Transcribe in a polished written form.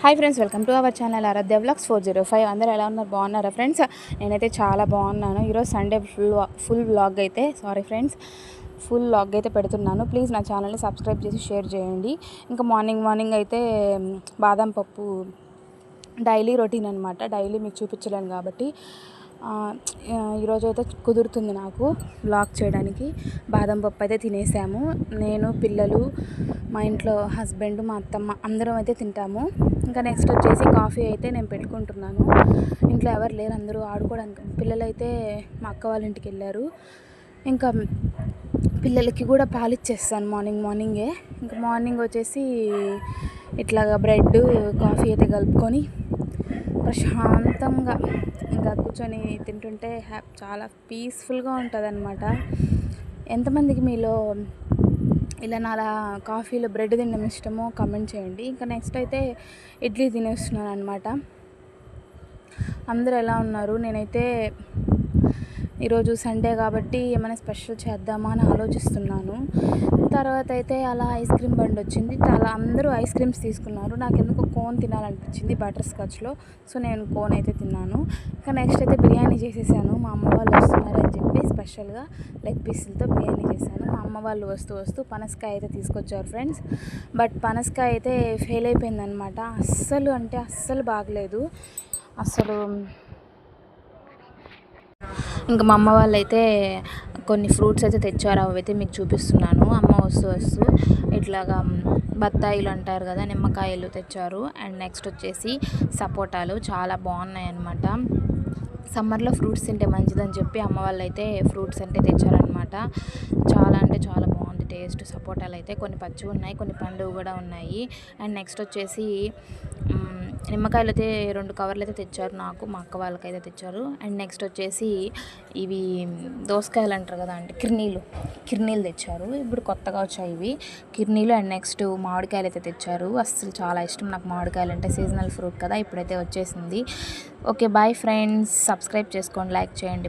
Hi friends, welcome to our channel Aaradhya vlogs 405. అందరూ ఎలా ఉన్నారు? బాగున్నారా ఫ్రెండ్స్? నేనైతే చాలా బాగున్నాను. ఈరోజు సండే ఫుల్ వ్లాగ్ అయితే పెడుతున్నాను. ప్లీజ్ నా ఛానల్ని సబ్స్క్రైబ్ చేసి షేర్ చేయండి. ఇంకా మార్నింగ్ అయితే బాదం పప్పు డైలీ రొటీన్ అనమాట. డైలీ మీకు చూపించలేను కాబట్టి ఈరోజు అయితే కుదురుతుంది నాకు వ్లాగ్ చేయడానికి. బాదం పప్పు అయితే తినేసాము. నేను, పిల్లలు, మా ఇంట్లో హస్బెండ్, మా అత్తమ్మ అందరం అయితే తింటాము. ఇంకా నెక్స్ట్ వచ్చేసి కాఫీ అయితే నేను పెట్టుకుంటున్నాను. ఇంట్లో ఎవరు లేరు, అందరూ ఆడుకోవడానికి. పిల్లలు అయితే మా అక్క వాళ్ళ ఇంటికి వెళ్ళారు. ఇంకా పిల్లలకి కూడా పాలు ఇచ్చేస్తాను మార్నింగే. ఇంకా మార్నింగ్ వచ్చేసి ఇట్లాగా బ్రెడ్ కాఫీ అయితే కలుపుకొని ప్రశాంతంగా ఇంకా కూర్చొని తింటుంటే చాలా పీస్ఫుల్గా ఉంటుంది అనమాట. ఎంతమందికి మీలో ఇలా నాలా కాఫీలో బ్రెడ్ తినడం ఇష్టమో కామెంట్ చేయండి. ఇంకా నెక్స్ట్ అయితే ఇడ్లీ తినేస్తున్నాను అనమాట. అందరూ ఎలా ఉన్నారు? నేనైతే ఈరోజు సండే కాబట్టి ఏమైనా స్పెషల్ చేద్దామా అని ఆలోచిస్తున్నాను. తర్వాత అయితే అలా ఐస్ క్రీమ్ బండి వచ్చింది. చాలా అందరూ ఐస్ క్రీమ్స్ తీసుకున్నారు. నాకు ఎందుకో కోన్ తినాలనిపించింది బటర్ స్కాచ్లో. సో నేను కోన్ అయితే తిన్నాను. ఇంకా నెక్స్ట్ అయితే బిర్యానీ చేసేసాను. మా అమ్మ వాళ్ళు వస్తున్నారని చెప్పి స్పెషల్గా లెగ్ పీసులతో బిర్యానీ చేశాను. మా అమ్మ వాళ్ళు వస్తూ పనసకాయ అయితే తీసుకొచ్చారు ఫ్రెండ్స్. బట్ పనసకాయ అయితే ఫెయిల్ అయిపోయిందనమాట. అస్సలు బాగలేదు అసలు. ఇంకా మా అమ్మ వాళ్ళు అయితే కొన్ని ఫ్రూట్స్ అయితే తెచ్చారు. అవి అయితే మీకు చూపిస్తున్నాను. అమ్మ వస్తూ ఇట్లాగా బత్తాయిలు అంటారు కదా, నిమ్మకాయలు తెచ్చారు. అండ్ నెక్స్ట్ వచ్చేసి సపోటాలు చాలా బాగున్నాయి అన్నమాట. సమ్మర్లో ఫ్రూట్స్ తింటే మంచిదని చెప్పి అమ్మ వాళ్ళు అయితే ఫ్రూట్స్ అంటే తెచ్చారనమాట. చాలా బాగుంది టేస్ట్. సపోటాలు అయితే కొన్ని పచ్చివి ఉన్నాయి, కొన్ని పండుగ కూడా ఉన్నాయి. అండ్ నెక్స్ట్ వచ్చేసి నిమ్మకాయలు అయితే 2 కవర్లు అయితే తెచ్చారు. నాకు, మా అక్క వాళ్ళకైతే తెచ్చారు. అండ్ నెక్స్ట్ వచ్చేసి ఇవి దోసకాయలు అంటారు కదా అండి, కిర్నీలు తెచ్చారు. ఇప్పుడు కొత్తగా వచ్చాయి ఇవి కిర్నీలు. అండ్ నెక్స్ట్ మామిడికాయలు అయితే తెచ్చారు. అస్సలు చాలా ఇష్టం నాకు మామిడికాయలు అంటే. సీజనల్ ఫ్రూట్ కదా, ఇప్పుడైతే వచ్చేసింది. Okay, bye friends. సబ్స్క్రైబ్ చేసుకోండి, లైక్ చేయండి.